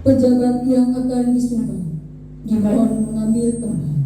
Pejabat yang akan disumpah dimohon mengambil tempat.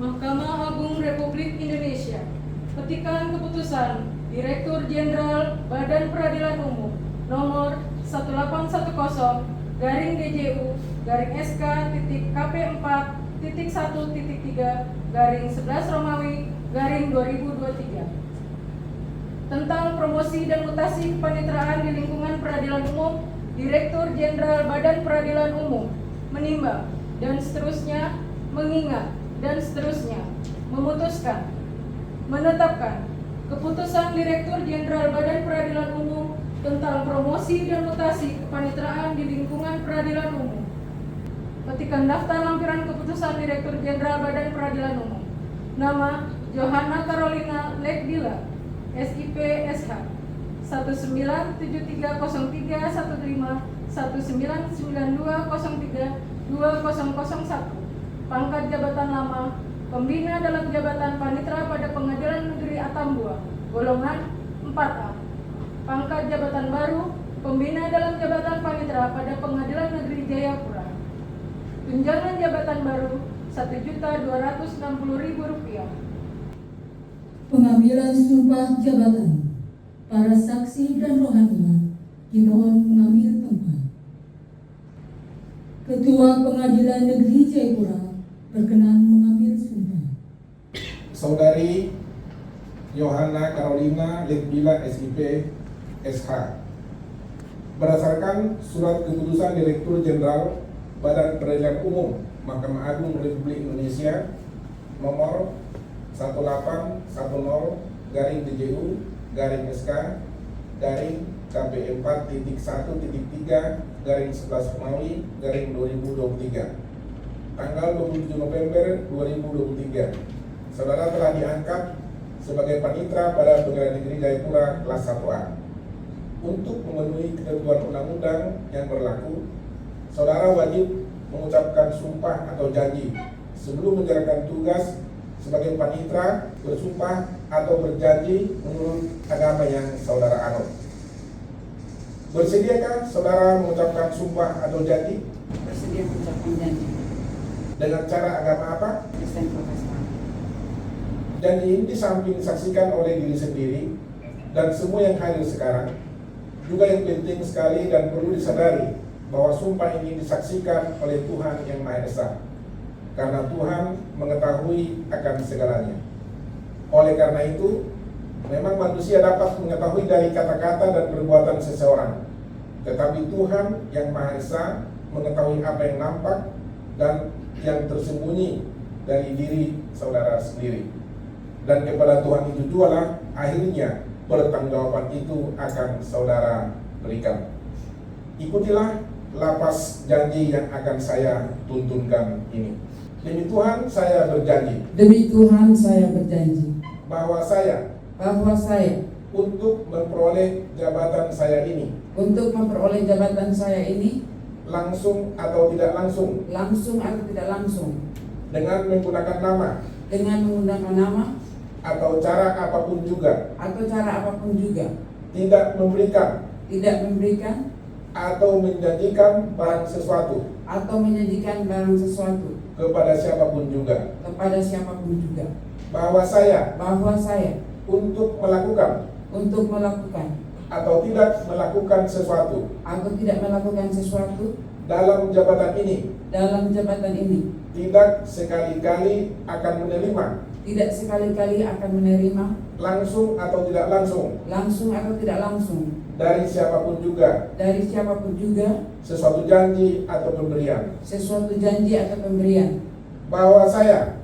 Mahkamah Agung Republik Indonesia petikan keputusan Direktur Jenderal Badan Peradilan Umum nomor 1810/SK-SP4.1.3/11 tentang promosi dan mutasi kepaniteraan di lingkungan peradilan umum. Direktur Jenderal Badan Peradilan Umum menimbang dan seterusnya, mengingat dan seterusnya, memutuskan, menetapkan keputusan Direktur Jenderal Badan Peradilan Umum tentang promosi dan mutasi kepaniteraan di lingkungan peradilan umum. Petikan daftar lampiran keputusan Direktur Jenderal Badan Peradilan Umum. Nama Johanna Carolina Lekdila, SIP SH 197303151992032001. Pangkat jabatan lama pembina dalam jabatan panitera pada Pengadilan Negeri Atambua, golongan 4A. Pangkat jabatan baru pembina dalam jabatan panitera pada Pengadilan Negeri Jayapura. Tunjangan jabatan baru Rp1.260.000. Pengambilan sumpah jabatan. Para saksi dan rohaniwan dimohon mengambil tempat. Ketua Pengadilan Negeri Jayapura berkenan mengambil sumpah. Saudari Johanna Carolina Lekdila SIP SH, berdasarkan surat keputusan Direktur Jenderal Badan Peradilan Umum Mahkamah Agung Republik Indonesia nomor 18/10/KP4.1.3/11 tanggal 27 November 2023, saudara telah diangkat sebagai panitera pada Pengadilan Negeri Jayapura kelas 1A. Untuk memenuhi ketentuan undang-undang yang berlaku, saudara wajib mengucapkan sumpah atau janji sebelum menjalankan tugas sebagai panitera, bersumpah atau berjanji menurut agama yang saudara anut. Bersediakah saudara mengucapkan sumpah atau janji? Bersedia mengucapkan janji. Dengan cara agama apa? Kristen Protestan. Janji ini disamping disaksikan oleh diri sendiri dan semua yang hadir sekarang, juga yang penting sekali dan perlu disadari bahwa sumpah ini disaksikan oleh Tuhan yang Maha Esa, karena Tuhan mengetahui akan segalanya. Oleh karena itu, memang manusia dapat mengetahui dari kata-kata dan perbuatan seseorang, tetapi Tuhan yang Maha Esa mengetahui apa yang nampak dan yang tersembunyi dari diri saudara sendiri. Dan kepada Tuhan itu jualah akhirnya pertanggungjawaban itu akan saudara berikan. Ikutilah lapas janji yang akan saya tuntunkan ini. Demi Tuhan saya berjanji Demi Tuhan saya berjanji bahwa saya bahwa saya untuk memperoleh jabatan saya ini untuk memperoleh jabatan saya ini langsung atau tidak langsung langsung atau tidak langsung dengan menggunakan nama dengan menggunakan nama atau cara apapun juga tidak tidak memberikan atau menjanjikan barang sesuatu atau menjanjikan barang sesuatu kepada siapapun juga, bahwa saya bahwa saya untuk melakukan atau tidak melakukan sesuatu dalam jabatan ini tidak sekali-kali akan menerima langsung atau tidak langsung dari siapapun juga sesuatu janji atau pemberian, bahwa saya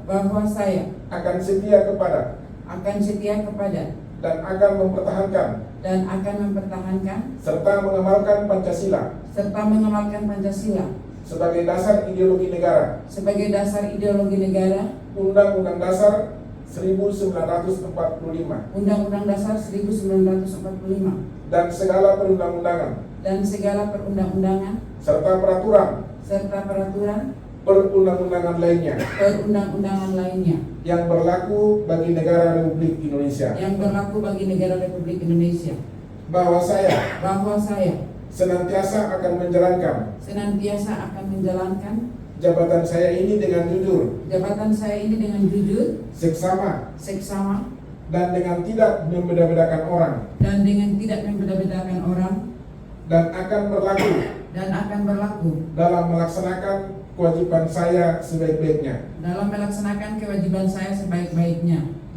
akan setia kepada dan akan mempertahankan serta mengamalkan Pancasila sebagai dasar ideologi negara, Undang-Undang Dasar 1945 dan segala perundang-undangan serta peraturan perundang-undangan lainnya yang berlaku bagi negara Republik Indonesia, bahwa saya senantiasa akan menjalankan jabatan saya ini dengan jujur, seksama, dan dengan tidak membeda-bedakan orang, dan akan berlaku dalam melaksanakan kewajiban saya sebaik-baiknya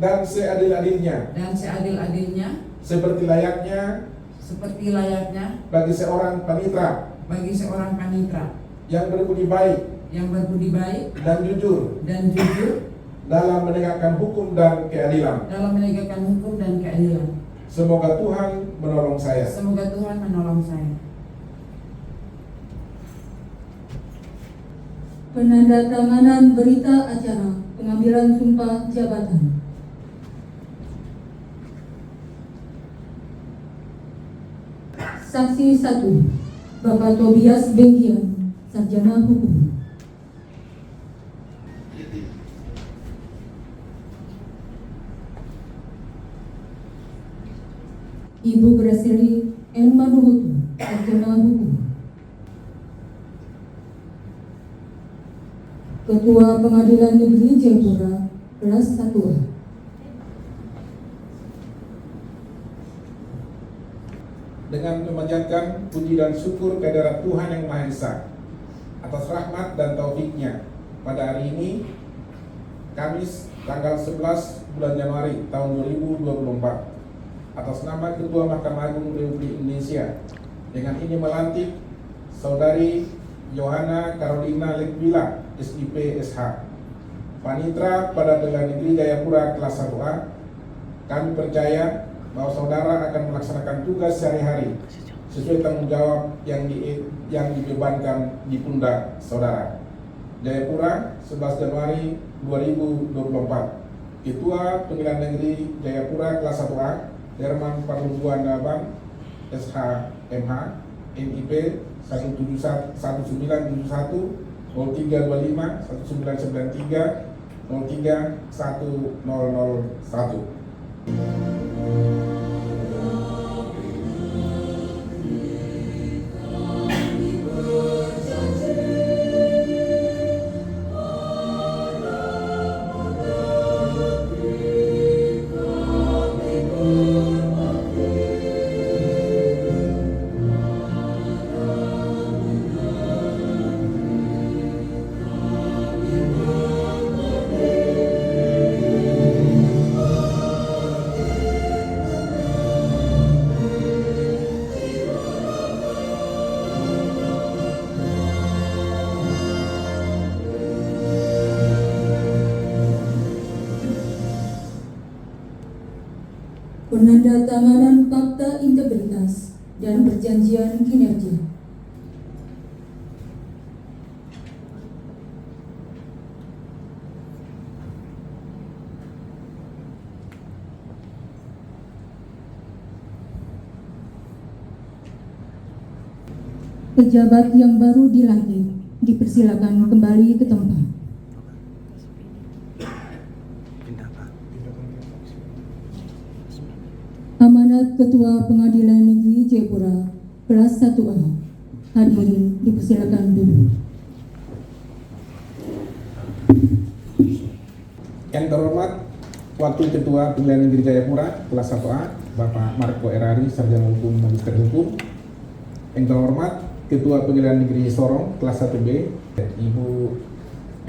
dan seadil-adilnya seperti layaknya bagi seorang panitra yang berbudi baik dan jujur dalam menegakkan hukum dan keadilan. Semoga Tuhan menolong saya. Penandatanganan berita acara pengambilan sumpah jabatan. Saksi 1, Bapak Tobias Bengkian, Sarjana Hukum. Ibu Graceli N. Manuhutu, Sarjana Hukum. Ketua Pengadilan Negeri Jayapura, kelas 1A. Dengan memanjatkan puji dan syukur kehadirat Tuhan Yang Maha Esa atas rahmat dan taufiknya pada hari ini, Kamis tanggal 11 bulan Januari tahun 2024, atas nama Ketua Mahkamah Agung Republik Indonesia, dengan ini melantik Saudari Yohana Carolina Lekbila, SIP SH, Panitra pada Pengadilan Negeri Jayapura kelas 1A. Kami percaya bahwa saudara akan melaksanakan tugas sehari-hari sesuai tanggung jawab yang dibebankan di pundak saudara. Jayapura, 11 Januari 2024. Ketua Pengadilan Negeri Jayapura kelas 1A, Herman Parungguan Abang, SH MH, NIP 1971 0325 1993 031001. penandatanganan fakta integritas dan perjanjian kinerja. Pejabat yang baru dilantik dipersilakan kembali ke tempat. Amanat Ketua Pengadilan Negeri Jayapura kelas 1A. Hadirin dipersilakan duduk. Yang terhormat Wakil Ketua Pengadilan Negeri Jayapura kelas 1A, Bapak Marco Erari, Sarjana Hukum Magister Hukum. Yang terhormat Ketua Pengadilan Negeri Sorong kelas 1B, Ibu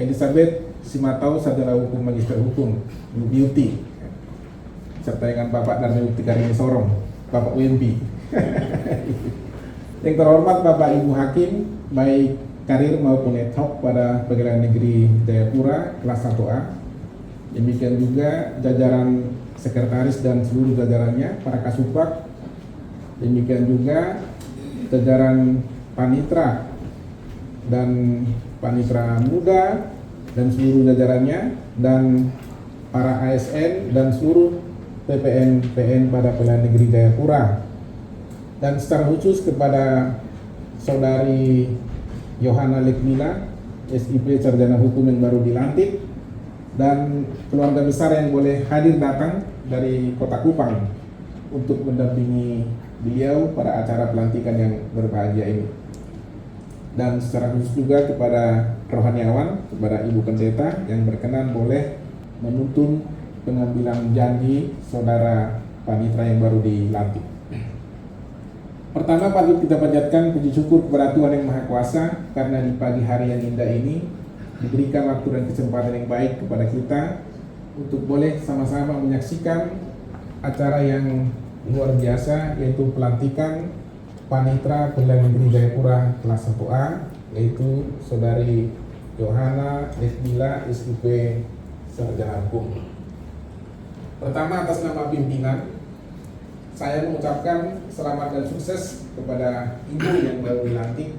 Elizabeth Simatau, Sarjana Hukum Magister Hukum, Ibu Beauty, serta dengan Bapak Darmi Bukti Karini Sorong, Bapak UMP. Yang terhormat Bapak Ibu Hakim, baik karir maupun ad hoc pada Pengadilan Negeri Jayapura kelas 1A. Demikian juga jajaran sekretaris dan seluruh jajarannya, para Kasubag. Demikian juga jajaran panitra dan panitra muda dan seluruh jajarannya, dan para ASN dan seluruh PPN pada Pengadilan Negeri Jayapura, dan secara khusus kepada Saudari Yohana Lekmila, SIP Sarjana Hukum yang baru dilantik, dan keluarga besar yang boleh hadir datang dari Kota Kupang untuk mendampingi beliau pada acara pelantikan yang berbahagia ini. Dan secara khusus juga kepada rohaniawan, kepada Ibu Pendeta yang berkenan boleh menuntun pengambilan janji saudara panitra yang baru dilantik. Pertama, patut kita panjatkan puji syukur kepada Tuhan Yang Maha Kuasa karena di pagi hari yang indah ini diberikan waktu dan kesempatan yang baik kepada kita untuk boleh sama-sama menyaksikan acara yang luar biasa, yaitu pelantikan panitra Pengadilan Negeri Jayapura kelas 1A, yaitu Saudari Yohana Lekmila, SIP Sarjana Hukum. Pertama, atas nama pimpinan, saya mengucapkan selamat dan sukses kepada Ibu yang baru dilantik.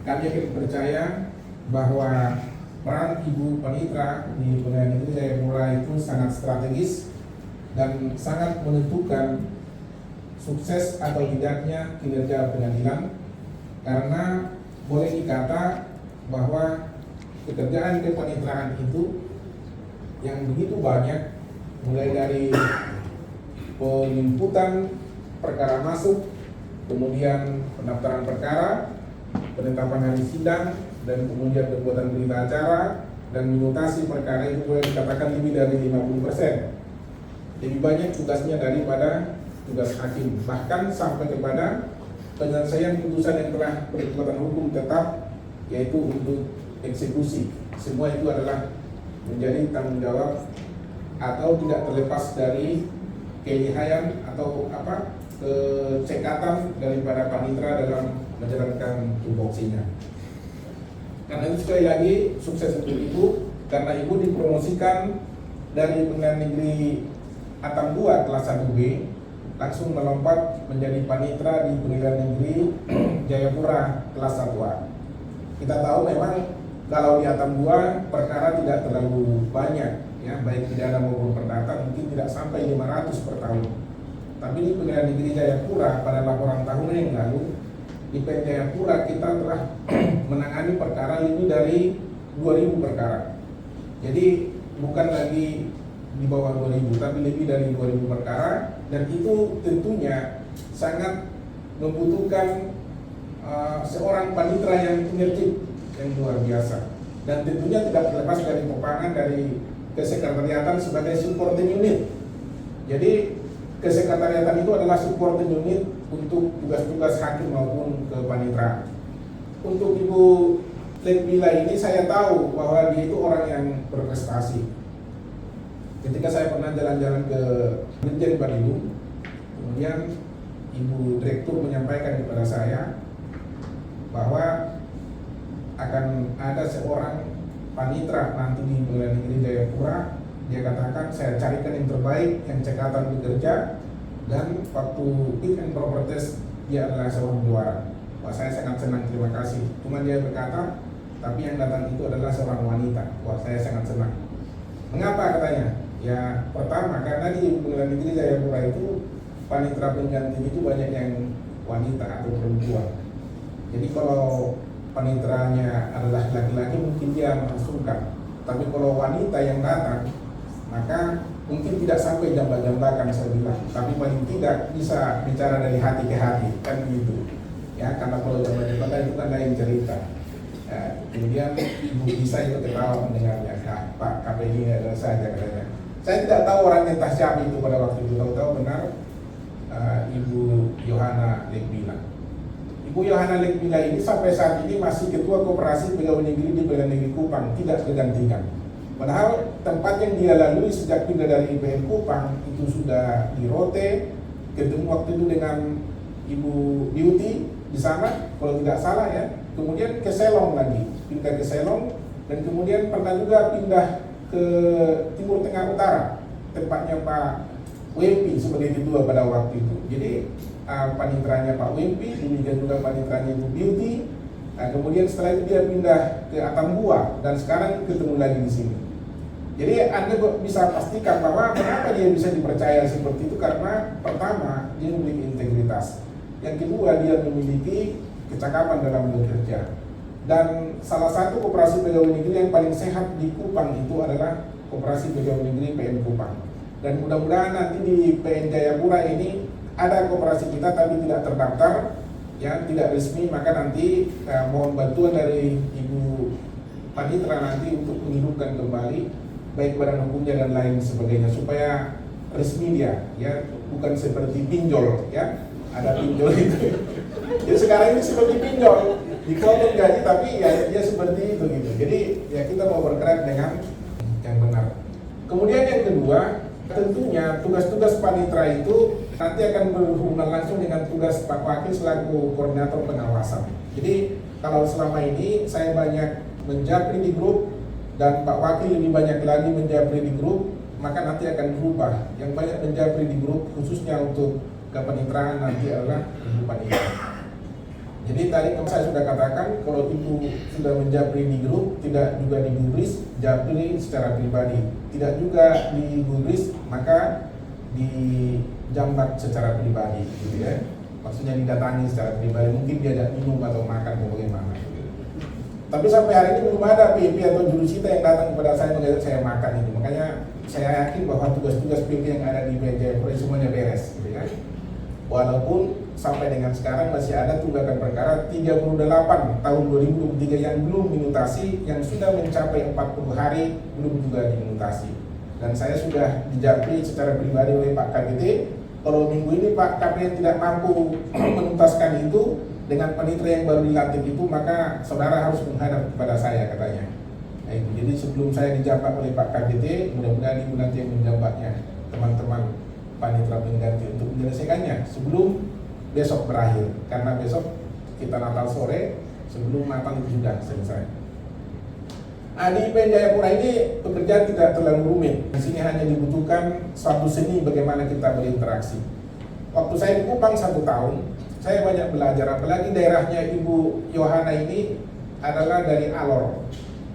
Kami yakin percaya bahwa peran Ibu Panitra di Pengadilan Negeri Jayapura itu sangat strategis dan sangat menentukan sukses atau tidaknya kinerja pengadilan, karena boleh dikata bahwa pekerjaan kepanitraan itu yang begitu banyak, mulai dari penjemputan perkara masuk, kemudian pendaftaran perkara, penetapan hari sidang, dan kemudian pembuatan berita acara dan minutasi perkara itu boleh dikatakan lebih dari 50%. Lebih banyak tugasnya daripada tugas hakim, bahkan sampai kepada penyelesaian putusan yang telah berkekuatan hukum tetap, yaitu untuk eksekusi. Semua itu adalah menjadi tanggung jawab atau tidak terlepas dari kelihayan atau kecekatan daripada panitra dalam menjalankan tupoksinya. Karena itu sekali lagi sukses untuk Ibu, karena Ibu dipromosikan dari Pengadilan Negeri Atang 2 kelas 1B langsung melompat menjadi panitra di Pengadilan Negeri Jayapura kelas 1A. Kita tahu memang kalau di Atang 2 perkara tidak terlalu banyak, ya, baik pidana maupun perdata, mungkin tidak sampai 500 per tahun. Tapi di Pengadilan Negeri Jayapura pada laporan tahunan yang lalu, di PN Jayapura kita telah menangani perkara lebih dari 2000 perkara. Jadi bukan lagi di bawah 2000, tapi lebih dari 2000 perkara, dan itu tentunya sangat membutuhkan seorang panitra yang kinerjik yang luar biasa, dan tentunya tidak terlepas dari perangan dari kesekretariatan sebagai supporting unit. Jadi kesekretariatan itu adalah supporting unit untuk tugas-tugas hakim maupun kepanitraan. Untuk Ibu Lekmila ini saya tahu bahwa dia itu orang yang berprestasi. Ketika saya pernah jalan-jalan ke Dirjen Badilung, kemudian Ibu Direktur menyampaikan kepada saya bahwa akan ada seorang panitra nanti di Pengadilan Negeri Jayapura. Dia katakan, saya carikan yang terbaik, yang cekatan bekerja, Dan waktu fit and proper test dia adalah seorang juara. Wah, saya sangat senang, terima kasih. Cuma dia berkata, tapi yang datang itu adalah seorang wanita. Wah, saya sangat senang. Mengapa katanya? Ya, pertama karena di Pengadilan Negeri Jayapura itu panitera pengganti itu banyak yang wanita atau perempuan. Jadi kalau paniteranya adalah laki-laki mungkin dia melangsungkan. Tapi kalau wanita yang datang, maka mungkin tidak sampai jambak-jambakan saya bilang. Tapi paling tidak bisa bicara dari hati ke hati, kan gitu. Ya, karena kalau jambak-jambakan itu kan lain cerita. Ya, kemudian Ibu Isa itu ketawa mendengarnya. Nah, Pak KPI ini adalah saja katanya. Saya tidak tahu orangnya entah siapa itu pada waktu itu. Tahu-tahu benar Ibu Yohana Lekbila. Ibu Yohana Lekbila ini sampai saat ini masih Ketua Koperasi Pegawai Negeri di Pengadilan Negeri Kupang, tidak tergantikan. Padahal tempat yang dia lalui sejak pindah dari IPN Kupang itu sudah di Rote, ketemu waktu itu dengan Ibu Beauty di sana, kalau tidak salah ya. Kemudian ke Selong lagi, pindah ke Selong, dan kemudian pernah juga pindah ke Timur Tengah Utara, tempatnya Pak Wempi sebagai ketua pada waktu itu. Jadi paniteranya Pak Wempi, demikian juga paniteranya Ibu Beauty. Kemudian setelah itu dia pindah ke Atambua dan sekarang ketemu lagi di sini. Jadi Anda bisa pastikan bahwa kenapa dia bisa dipercaya seperti itu, karena pertama dia memiliki integritas, yang kedua dia memiliki kecakapan dalam bekerja, dan salah satu koperasi pegawai negeri yang paling sehat di Kupang itu adalah koperasi pegawai negeri PN Kupang. Dan mudah-mudahan nanti di PN Jayapura ini ada koperasi kita tapi tidak terdaftar, ya, tidak resmi, maka nanti mohon bantuan dari Ibu Panitra nanti untuk menghidupkan kembali baik badan hukumnya dan lain sebagainya supaya resmi dia, ya, bukan seperti pinjol, ya, ada pinjol itu. Jadi sekarang ini seperti pinjol, dipotong gaji tapi ya dia seperti itu gitu. Jadi ya kita mau bergerak dengan yang benar. Kemudian yang kedua, tentunya tugas-tugas panitra itu nanti akan berhubungan langsung dengan tugas Pak Wakil selaku koordinator pengawasan. Jadi kalau selama ini saya banyak menjapri di grup dan Pak Wakil lebih banyak lagi menjapri di grup, maka nanti akan berubah. Yang banyak menjapri di grup khususnya untuk kepanitraan nanti adalah Ibu Panitra. Jadi tadi saya sudah katakan kalau Ibu sudah menjapri di grup, tidak juga digubris, japri secara pribadi. Tidak juga digubris, maka dijambat secara pribadi, gitu ya. Maksudnya didatangi secara pribadi, mungkin diajak minum atau makan atau bagaimana. Tapi sampai hari ini belum ada PP atau jurusita yang datang kepada saya mengajak saya makan itu. Makanya saya yakin bahwa tugas-tugas PP yang ada di PN Jayapura semuanya beres, gitu ya. Walaupun sampai dengan sekarang masih ada tunggakan perkara 38 tahun 2023 yang belum dimutasi, yang sudah mencapai 40 hari belum juga dimutasi. Dan saya sudah dijapri secara pribadi oleh Pak KPT, kalau minggu ini Pak KPT tidak mampu menuntaskan itu dengan panitra yang baru dilantik itu, maka saudara harus menghadap kepada saya, katanya. Nah, itu. Jadi sebelum saya dijabat oleh Pak KPT, mudah-mudahan Ibu nanti yang menjabatnya, teman-teman panitra pengganti untuk menyelesaikannya sebelum besok berakhir, karena besok kita Natal sore, sebelum Natal itu sudah selesai. Di PN Jayapura ini pekerjaan tidak terlalu rumit. Di sini hanya dibutuhkan suatu seni bagaimana kita berinteraksi. Waktu saya di Kupang 1 tahun, saya banyak belajar, apalagi daerahnya Ibu Yohana ini adalah dari Alor.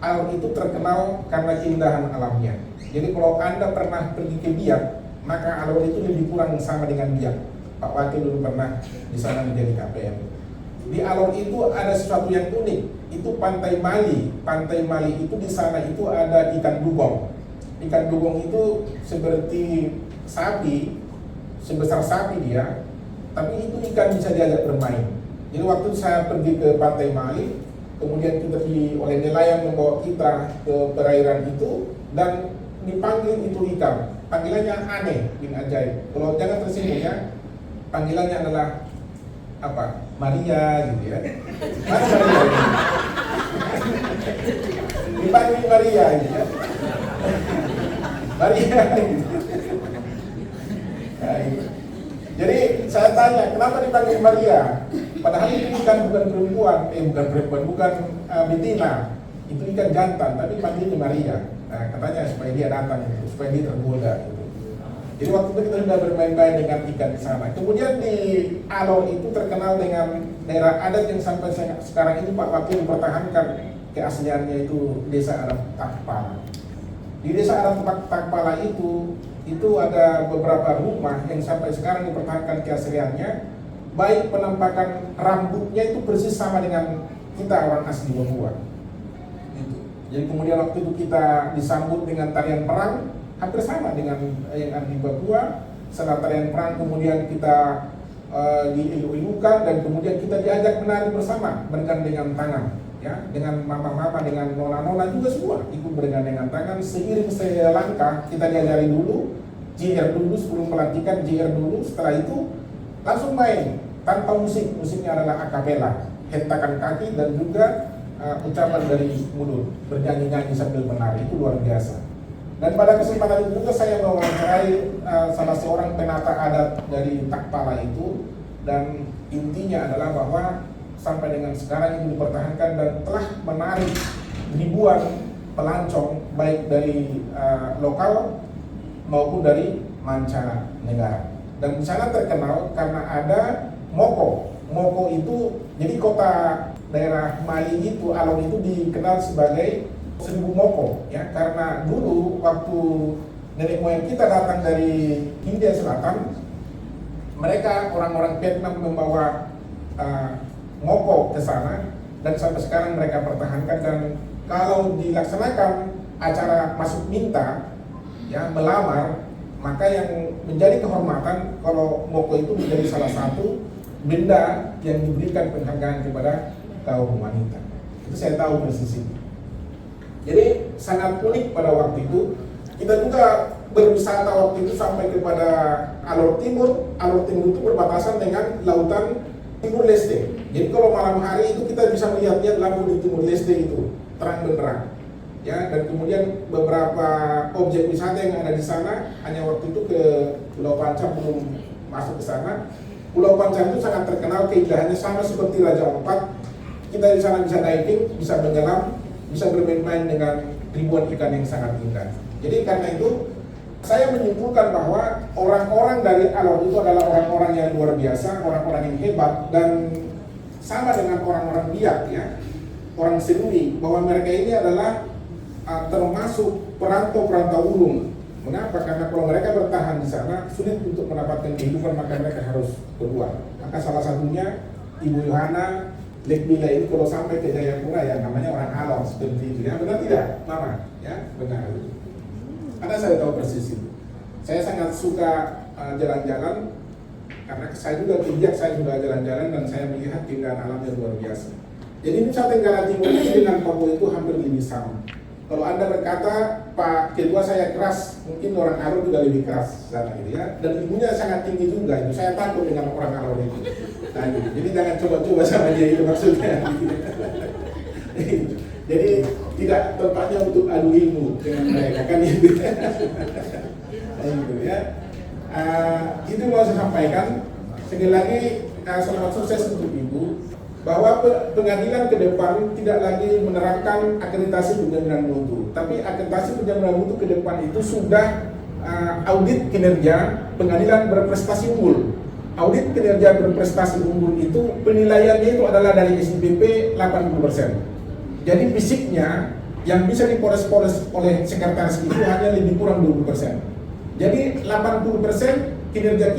Alor itu terkenal karena keindahan alamnya. Jadi kalau Anda pernah pergi ke Biak, maka Alor itu lebih kurang sama dengan Biak. Pak Wakil dulu pernah di sana menjadi KPM. Di Alor itu ada sesuatu yang unik, itu Pantai Mali. Pantai Mali itu di sana itu ada ikan dugong. Ikan dugong itu seperti sapi, sebesar sapi dia, tapi itu ikan bisa diajak bermain. Jadi waktu saya pergi ke Pantai Mali, kemudian kita oleh nelayan membawa kita ke perairan itu dan dipanggil itu ikan. Panggilannya aneh, bin ajaib. Kalau jangan tersinggung ya, panggilannya adalah apa? Maria gitu ya. Mana Maria? Dipanggil Maria gitu ya. Maria gitu. Nah, gitu. Jadi saya tanya, kenapa dipanggil Maria? Padahal itu bukan perempuan, bukan betina. Itu ikan jantan, tapi panggilnya Maria. Nah, katanya supaya dia datang, supaya dia tergoda gitu. Jadi waktu itu kita sudah bermain-main dengan ikan di sana. Kemudian di Alor itu terkenal dengan daerah adat yang sampai sekarang ini Pak Wakil mempertahankan keasliannya, itu Desa Adat Takpala. Di Desa Adat Takpala itu ada beberapa rumah yang sampai sekarang dipertahankan keasliannya, baik penampakan rambutnya itu persis sama dengan kita orang asli Papua. Gitu. Jadi kemudian waktu itu kita disambut dengan tarian perang, hampir sama dengan yang ada di Papua. Setelah tarian perang kemudian kita diilu-ilukan dan kemudian kita diajak menari bersama bergandengan tangan, ya, dengan mama-mama, dengan nona-nona juga semua ikut bergandengan tangan. Seiring selangkah kita diajari dulu JR dulu sebelum pelantikan, JR dulu, setelah itu langsung main tanpa musik. Musiknya adalah akapela, hentakan kaki dan juga ucapan dari mulut, bernyanyi-nyanyi sambil menari. Itu luar biasa. Dan pada kesempatan itu juga saya mewawancarai salah seorang penata adat dari Takpala itu, dan intinya adalah bahwa sampai dengan sekarang ini dipertahankan dan telah menarik ribuan pelancong baik dari lokal maupun dari mancanegara. Dan di sana terkenal karena ada Moko. Moko itu jadi kota daerah Mali itu, Alor itu dikenal sebagai 1000 Moko, ya, karena dulu waktu nenek moyang kita datang dari Hindia Selatan, mereka orang-orang Vietnam membawa Moko ke sana dan sampai sekarang mereka pertahankan. Dan kalau dilaksanakan acara masuk minta, ya, melamar, maka yang menjadi kehormatan kalau Moko itu menjadi salah satu benda yang diberikan penghargaan kepada kaum wanita. Itu saya tahu persis itu. Jadi sangat unik pada waktu itu. Kita juga berwisata waktu itu sampai kepada Alor Timur. Alor Timur itu berbatasan dengan lautan Timur Leste. Jadi kalau malam hari itu kita bisa melihat lampu di Timur Leste itu terang benderang. Ya, dan kemudian beberapa objek wisata yang ada di sana, hanya waktu itu ke Pulau Panca belum masuk ke sana. Pulau Panca itu sangat terkenal keindahannya, sama seperti Raja Ampat. Kita di sana bisa diving, bisa menyelam, bisa bermain-main dengan ribuan ikan yang sangat indah. Jadi karena itu saya menyimpulkan bahwa orang-orang dari Alor itu adalah orang-orang yang luar biasa, orang-orang yang hebat, dan sama dengan orang-orang Biak, ya, orang Senui, bahwa mereka ini adalah termasuk perantau-perantau ulung. Mengapa? Karena kalau mereka bertahan di sana sulit untuk mendapatkan kehidupan, maka mereka harus keluar. Maka salah satunya Ibu Yohana Lekmila ini kalau sampai ke Jayapura, ya, namanya orang Alor seperti itu, ya, benar tidak, Mama? Ya, benar. Karena saya tahu persis itu. Saya sangat suka jalan-jalan, karena saya juga bijak, saya juga jalan-jalan dan saya melihat keindahan alam yang luar biasa. Jadi Nusa Tenggara Timur ini dengan Papua itu hampir lebih sama. Kalau Anda berkata Pak Ketua saya keras, mungkin orang Alor juga lebih keras sana, gitu, ya. Dan ibunya sangat tinggi juga itu. Saya takut dengan orang Alor itu. Nah, gitu. Jadi jangan coba-coba sama dia, itu maksudnya. Jadi tidak tempatnya untuk adu ilmu dengan mereka, kan gitu. Gitu, ya. Itu mau saya sampaikan. Sekali lagi selamat sukses untuk Ibu, bahwa pengadilan ke depan tidak lagi menerapkan akreditasi penjaminan mutu, tapi akreditasi penjaminan mutu ke depan itu sudah audit kinerja pengadilan berprestasi unggul. Audit kinerja berprestasi unggul itu penilaiannya itu adalah dari SIPP 80%. Jadi fisiknya yang bisa dipoles-poles oleh sekretaris itu hanya lebih kurang 20%. Jadi 80% kinerja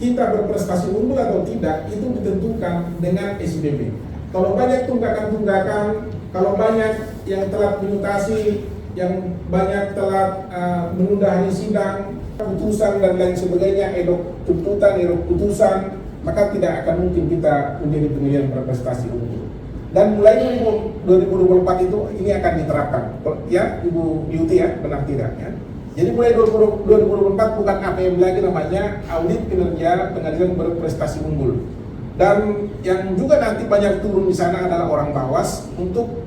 kita berprestasi unggul atau tidak itu ditentukan dengan SIPP. Kalau banyak tunggakan-tunggakan, kalau banyak yang telat mutasi, yang banyak telat menunda hari sidang, putusan dan lain sebagainya, edok tuntutan, edok putusan, maka tidak akan mungkin kita menjadi penilaian berprestasi unggul. Dan mulai 2024 itu ini akan diterapkan, ya Ibu Beauty, ya, benar tidak, ya? Jadi mulai 2024 bukan APM lagi, namanya audit kinerja pengadilan berprestasi unggul. Dan yang juga nanti banyak turun di sana adalah orang Bawas untuk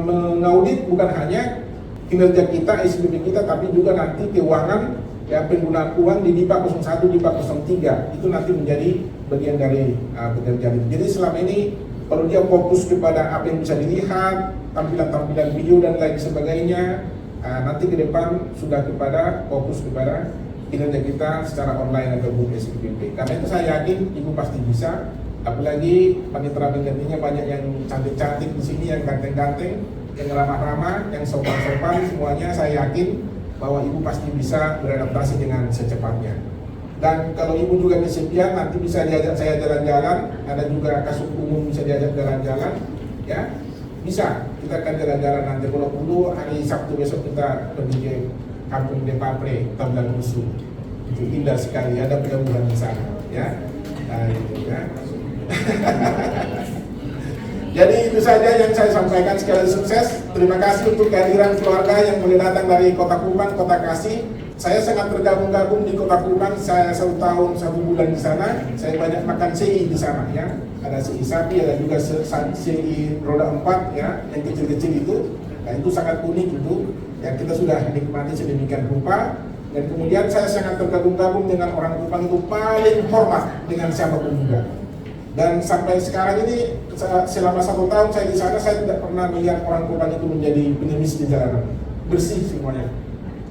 mengaudit bukan hanya kinerja kita, SPP kita, tapi juga nanti keuangan, ya, penggunaan uang di DIPA 01, DIPA 03 itu nanti menjadi bagian dari pekerjaan itu. Jadi selama ini kalau dia fokus kepada apa yang bisa dilihat, tampilan-tampilan video dan lain sebagainya, nanti ke depan sudah fokus kepada kinerja kita secara online ataupun SPPP. Karena itu saya yakin Ibu pasti bisa. Apalagi panitera penggantinya banyak yang cantik-cantik di sini, yang ganteng-ganteng, yang ramah-ramah, yang sopan-sopan, semuanya saya yakin bahwa Ibu pasti bisa beradaptasi dengan secepatnya. Dan kalau Ibu juga kesepian, nanti bisa diajak saya jalan-jalan, ada juga Kasub Umum bisa diajak jalan-jalan, ya bisa, kita akan jalan-jalan nanti. Kalau perlu hari Sabtu besok kita pergi ke Kampung Depapre, Tamdan Musuh, itu indah sekali, ada pelabuhan di sana, ya. Nah, itu ya. Jadi itu saja yang saya sampaikan, sekali sukses. Terima kasih untuk kehadiran keluarga yang boleh datang dari Kota Kupang, Kota Kasih. Saya sangat tergabung-gabung di Kota Kupang. Saya 1 tahun 1 bulan di sana. Saya banyak makan CI di sana, ya. Ada CI sapi, ada juga CI roda 4, ya, yang kecil-kecil itu. Nah, itu sangat unik itu. Yang kita sudah nikmati sedemikian rupa. Dan kemudian saya sangat tergabung-gabung dengan orang Kupang itu paling hormat dengan siapapun juga. Dan sampai sekarang ini selama 1 tahun saya di sana, saya tidak pernah melihat orang Kupang itu menjadi pengemis di jalanan. Bersih semuanya,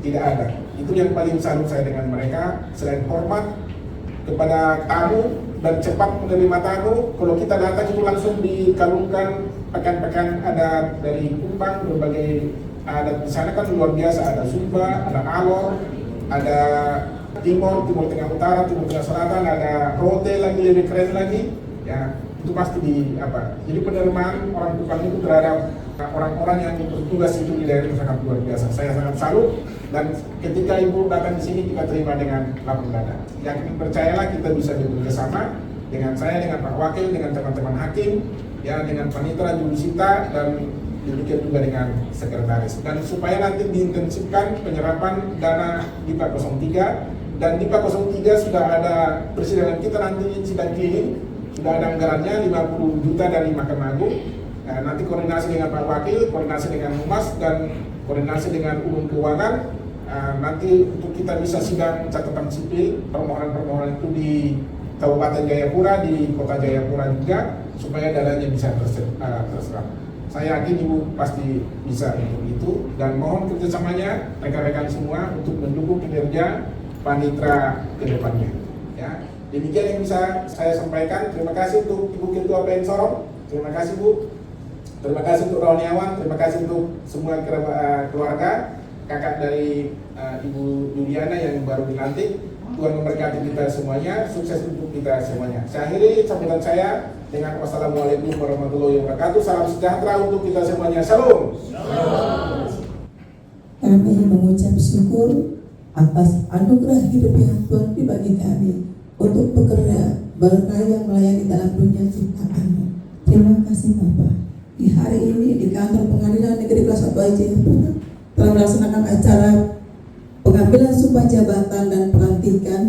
tidak ada. Itu yang paling salut saya dengan mereka. Selain hormat kepada tamu dan cepat menerima tamu, kalau kita datang itu langsung dikalungkan pekan-pekan adat dari Kupang, berbagai adat di sana kan luar biasa. Ada Sumba, ada Alor, ada Timur Tengah Utara, Timur Tengah Selatan, ada Rote lagi lebih keren lagi. Ya, itu pasti jadi penerimaan orang Kupang itu terhadap orang-orang yang bertugas itu di daerah itu sangat luar biasa. Saya sangat salut, dan ketika Ibu datang di sini kita terima dengan lapang dada. Yang percayalah kita bisa bekerja sama dengan saya, dengan Pak Wakil, dengan teman-teman hakim, ya, dengan panitera jurusita, dan demikian juga dengan sekretaris. Dan supaya nanti diintensifkan penyerapan dana DIPA 03, dan DIPA 03 sudah ada persidangan kita nanti sidang keliling. Sudah ada anggarannya 50 juta dari Mahkamah Agung. Nah, nanti koordinasi dengan Pak Wakil, koordinasi dengan Humas, dan koordinasi dengan Umum Keuangan. Nanti untuk kita bisa sidang catatan sipil permohonan-permohonan itu di Kabupaten Jayapura, di Kota Jayapura juga, supaya dananya bisa terserap. Saya yakin Ibu pasti bisa untuk itu, dan mohon kerjasamanya rekan-rekan semua untuk mendukung kinerja panitera ke depannya. Ya. Demikian yang bisa saya sampaikan. Terima kasih untuk Ibu Ketua PN Sorong. Terima kasih Bu. Terima kasih untuk Rauniawan. Terima kasih untuk semua keluarga. Kakak dari Ibu Juliana yang baru dilantik. Tuhan memberkati kita semuanya. Sukses untuk kita semuanya. Saya akhiri sambutan saya dengan wassalamualaikum warahmatullahi wabarakatuh. Salam sejahtera untuk kita semuanya. Salam. Kami mengucap syukur atas anugerah hidup yang Tuhan dibagi kami untuk bekerja berkarya melayani dalam dunia ciptaan. Terima kasih Bapak. Di hari ini di kantor Pengadilan Negeri Kelas 1 Jayapura telah melaksanakan acara pengambilan sumpah jabatan dan pelantikan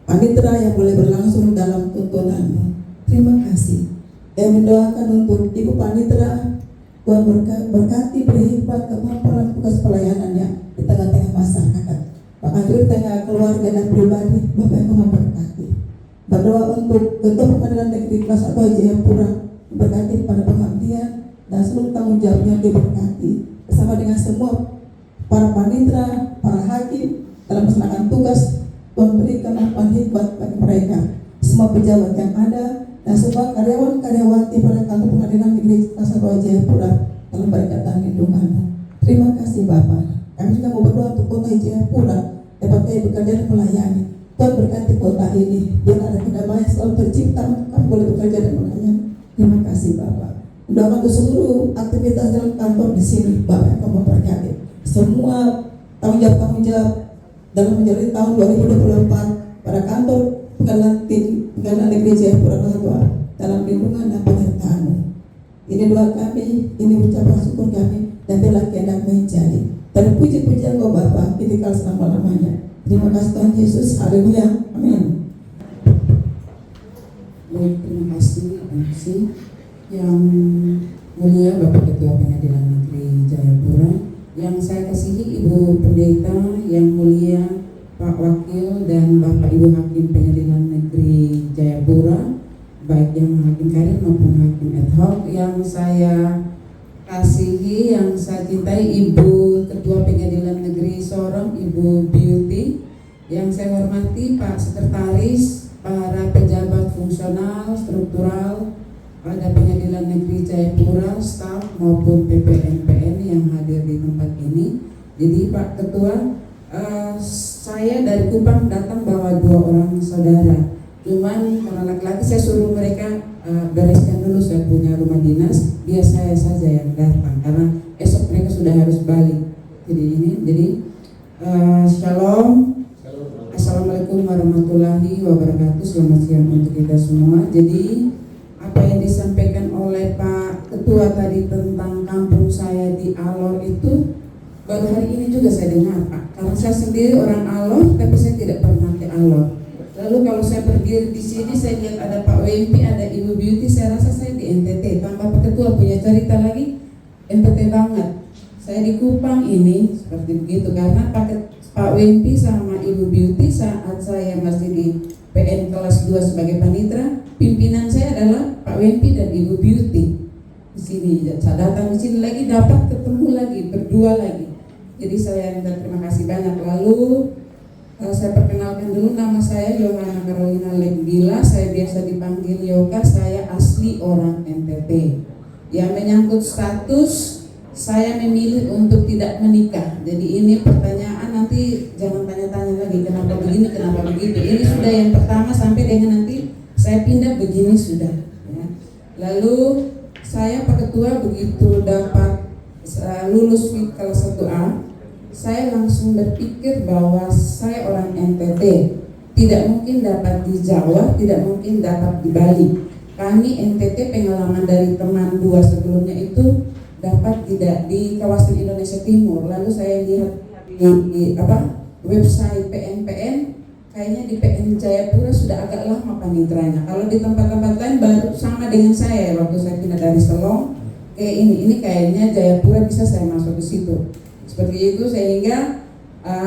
panitera yang boleh berlangsung dalam tuntunanmu. Terima kasih. Yang mendoakan untuk Ibu Panitera, Tuhan berkati, beri hikmat, kemampuan, tugas pelayanannya di tengah-tengah masyarakat. Bahkan di tengah keluarga dan pribadi, Bapak yang memberkati. Berdoa untuk Ketua Pengadilan Negeri Kelas 1 Jayapura, berkati pada pengabdian dan seluruh tanggung jawabnya diberkati, bersama dengan semua para panitera, para hakim dalam melaksanakan tugas. Tuhan beri kemampuan hikmat bagi mereka, semua pejabat yang ada, dan semua karyawan-karyawati pada kantor Pengadilan Negeri Kelas 1 Jayapura dalam berkatan lindungan. Terima kasih Bapak. Kami juga mau berdoa untuk Kota Jayapura dapat bekerja dan melayani. Tuhan berkati kota ini, biar ada kedamaian selalu tercipta, kami boleh bekerja dan melayani. Terima kasih Bapak. Doakan untuk seluruh aktivitas dalam kantor di sini, Bapak yang akan memberkati semua tanggung jawab dalam menjalani tahun 2024 pada kantor Pengadilan Negeri Jayapura dalam lindungan dan penyertaan-Mu. Ini doa kami, ini ucapan syukur kami, dan biarlah kehendak menjadi. Dan puji-pujian Kau Bapa, kekal selama-lamanya. Terima kasih Tuhan Yesus, haleluya, amin. Baik, terima kasih yang mulia Bapak Ketua Pengadilan Negeri Jayapura, yang saya kasihi Ibu Pendeta yang mulia Pak Wakil dan Bapak Ibu Hakim Pengadilan Negeri Jayapura, baik yang hakim karir maupun hakim ad hoc, yang saya kasihi, yang saya cintai Ibu Ketua Pengadilan Negeri Sorong, Ibu Beauty, Yang saya hormati Pak Sekretaris, para pejabat fungsional, struktural, pada Pengadilan Negeri Jayapura, staf maupun PPNPN yang hadir di tempat ini. Jadi Pak Ketua, saya dari Kupang datang bawa 2 orang saudara. Cuman karena laki-laki saya suruh mereka bereskan dulu, saya punya rumah dinas, biar saya saja yang datang karena esok mereka sudah harus balik. Jadi shalom. Assalamualaikum warahmatullahi wabarakatuh. Selamat siang untuk kita semua. Jadi apa yang disampaikan oleh Pak Ketua tadi tentang kampung saya di Alor itu baru hari ini juga saya dengar, Pak. Karena saya sendiri orang Alor, tapi saya tidak pernah ke Alor. Lalu kalau saya berdiri di sini, saya lihat ada Pak Wempi, ada Ibu Beauty, saya rasa saya di NTT. Tambah Pak Ketua punya cerita lagi, NTT banget. Saya di Kupang ini seperti begitu karena Pak Wempi sama Ibu Beauty saat saya masih di PN kelas 2 sebagai panitra, pimpinan saya adalah Pak Wempi dan Ibu Beauty. Di sini saya datang di sini lagi dapat ketemu lagi berdua lagi. Jadi saya minta terima kasih banyak. Lalu saya perkenalkan dulu, nama saya Yohana Carolina Lembila, saya biasa dipanggil Yoka, saya asli orang NTT. Yang menyangkut status, saya memilih untuk tidak menikah. Jadi ini pertanyaan nanti jangan tanya-tanya lagi kenapa begini, kenapa begitu. Ini sudah yang pertama sampai dengan nanti saya pindah begini sudah. Ya. Lalu saya Pak Ketua begitu dapat lulus kelas 1A, saya langsung berpikir bahwa saya orang NTT, tidak mungkin dapat di Jawa, tidak mungkin dapat di Bali. Kami NTT pengalaman dari teman 2 sebelumnya itu dapat tidak di kawasan Indonesia Timur. Lalu saya lihat di website PNPN, kayaknya di PN Jayapura sudah agak lama panitranya. Kalau di tempat-tempat lain baru sama dengan saya waktu saya pindah dari Selong ke ini kayaknya Jayapura bisa saya masuk ke situ. Seperti itu sehingga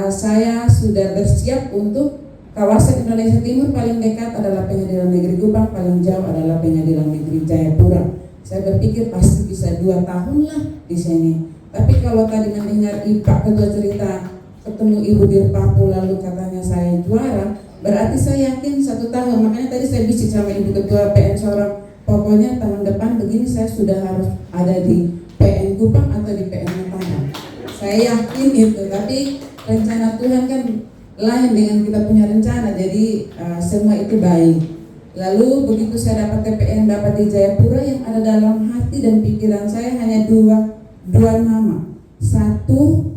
saya sudah bersiap untuk kawasan Indonesia Timur. Paling dekat adalah Pengadilan Negeri Kupang, paling jauh adalah Pengadilan Negeri Jayapura. Saya berpikir pasti bisa 2 tahun lah di sini. Tapi kalau tadi mendengar Pak Ketua cerita ketemu Ibu Dirpapu lalu katanya saya juara, berarti saya yakin 1 tahun. Makanya tadi saya bisik sama Ibu Ketua PN Sorong, pokoknya tahun depan begini saya sudah harus ada di PN Kupang atau di PN Matana. Saya yakin itu. Tapi rencana Tuhan kan lain dengan kita punya rencana. Jadi semua itu baik. Lalu begitu saya dapat TPN dapat di Jayapura, yang ada dalam hati dan pikiran saya hanya dua nama. Satu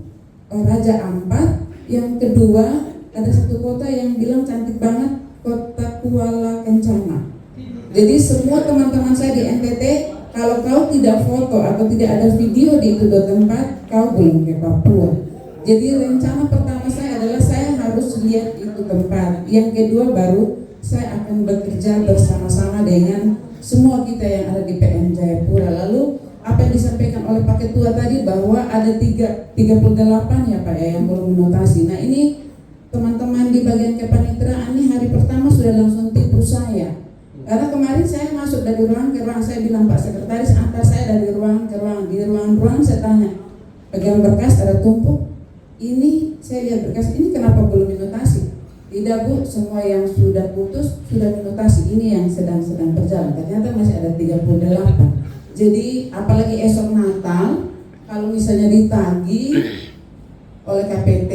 Raja Ampat, yang kedua ada satu kota yang bilang cantik banget, kota Kuala Kencana. Jadi semua teman-teman saya di NTT, kalau kau tidak foto atau tidak ada video di itu 2 tempat, kau belum ke Papua. Jadi rencana pertama saya adalah saya harus lihat itu tempat. Yang kedua baru saya akan bekerja bersama-sama dengan semua kita yang ada di PN Jayapura. Lalu apa yang disampaikan oleh Pak Ketua tadi bahwa ada 38 ya Pak ya yang belum menotasi. Nah ini teman-teman di bagian kepanitraan ini hari pertama sudah langsung tipu saya. Karena kemarin saya masuk dari ruang ke ruang, saya bilang Pak Sekretaris antar saya dari ruang ke ruang. Di ruang saya tanya, pegang berkas ada tumpuk. Ini saya lihat berkas ini kenapa belum minutasi? Tidak Bu, semua yang sudah putus sudah minutasi. Ini yang sedang berjalan. Ternyata masih ada 38. Jadi apalagi esok Natal, kalau misalnya ditagih oleh KPT,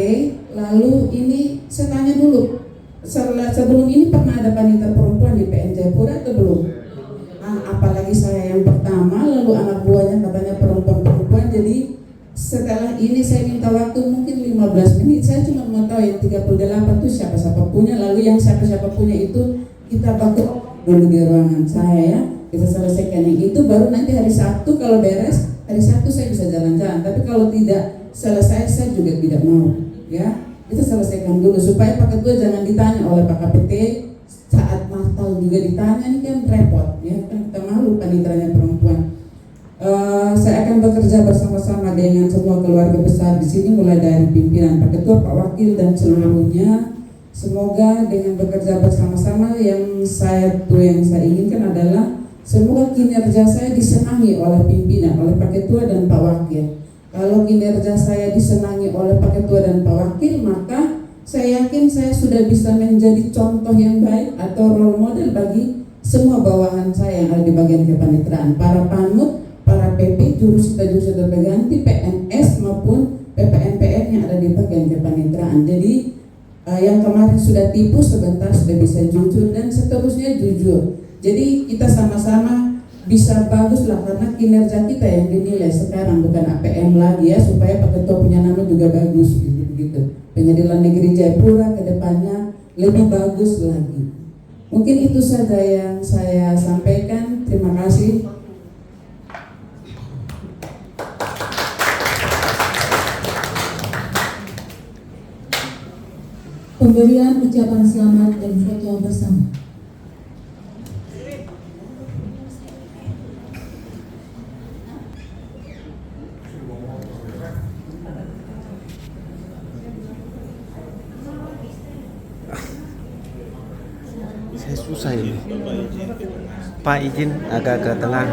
lalu ini saya tanya dulu, sebelum ini pernah ada panita perempuan di PN Jayapura atau belum? Apalagi saya yang pertama, lalu anak buahnya katanya perempuan-perempuan. Jadi setelah ini saya minta waktu mungkin 15 menit. Saya cuma mau tahu yang 38 itu siapa-siapa punya. Lalu yang siapa-siapa punya itu kita bakal dulu di ruangan saya ya. Kita selesaikan yang itu, baru nanti hari Sabtu kalau beres, hari Sabtu saya bisa jalan-jalan. Tapi kalau tidak selesai saya juga tidak mau ya. Kita selesaikan dulu supaya Pak Ketua jangan ditanya oleh Pak KPT saat Natal juga ditanya, ini kan repot ya. Kan kita malu panitranya perempuan. Saya akan bekerja bersama-sama dengan semua keluarga besar di sini, mulai dari pimpinan Pak Ketua, Pak Wakil dan seluruhnya. Semoga dengan bekerja bersama-sama yang saya inginkan adalah semoga kinerja saya disenangi oleh pimpinan, oleh Pak Ketua dan Pak Wakil. Kalau kinerja saya disenangi oleh Pak Ketua dan Pak Wakil, maka saya yakin saya sudah bisa menjadi contoh yang baik atau role model bagi semua bawahan saya yang ada di bagian kepanitraan, para panut, para PP, jurusita berganti, PNS maupun PPNPN yang ada di bagian kepanitraan. Jadi yang kemarin sudah tipu sebentar sudah bisa jujur dan seterusnya jujur. Jadi kita sama-sama bisa bagus lah karena kinerja kita yang dinilai sekarang bukan APM lagi ya, supaya Pak Ketua punya nama juga bagus gitu. Pengadilan Negeri Jayapura ke depannya lebih bagus lagi. Mungkin itu saja yang saya sampaikan. Terima kasih. Pemberian ucapan selamat dan foto bersama. Saya susah ini. Pak izin agak ke tengah.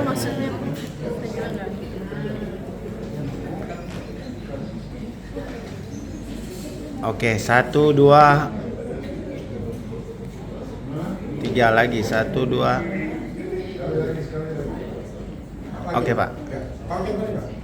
Oke, 1, 2, 3 lagi, 1, 2. Oke, Pak. Oke, Pak.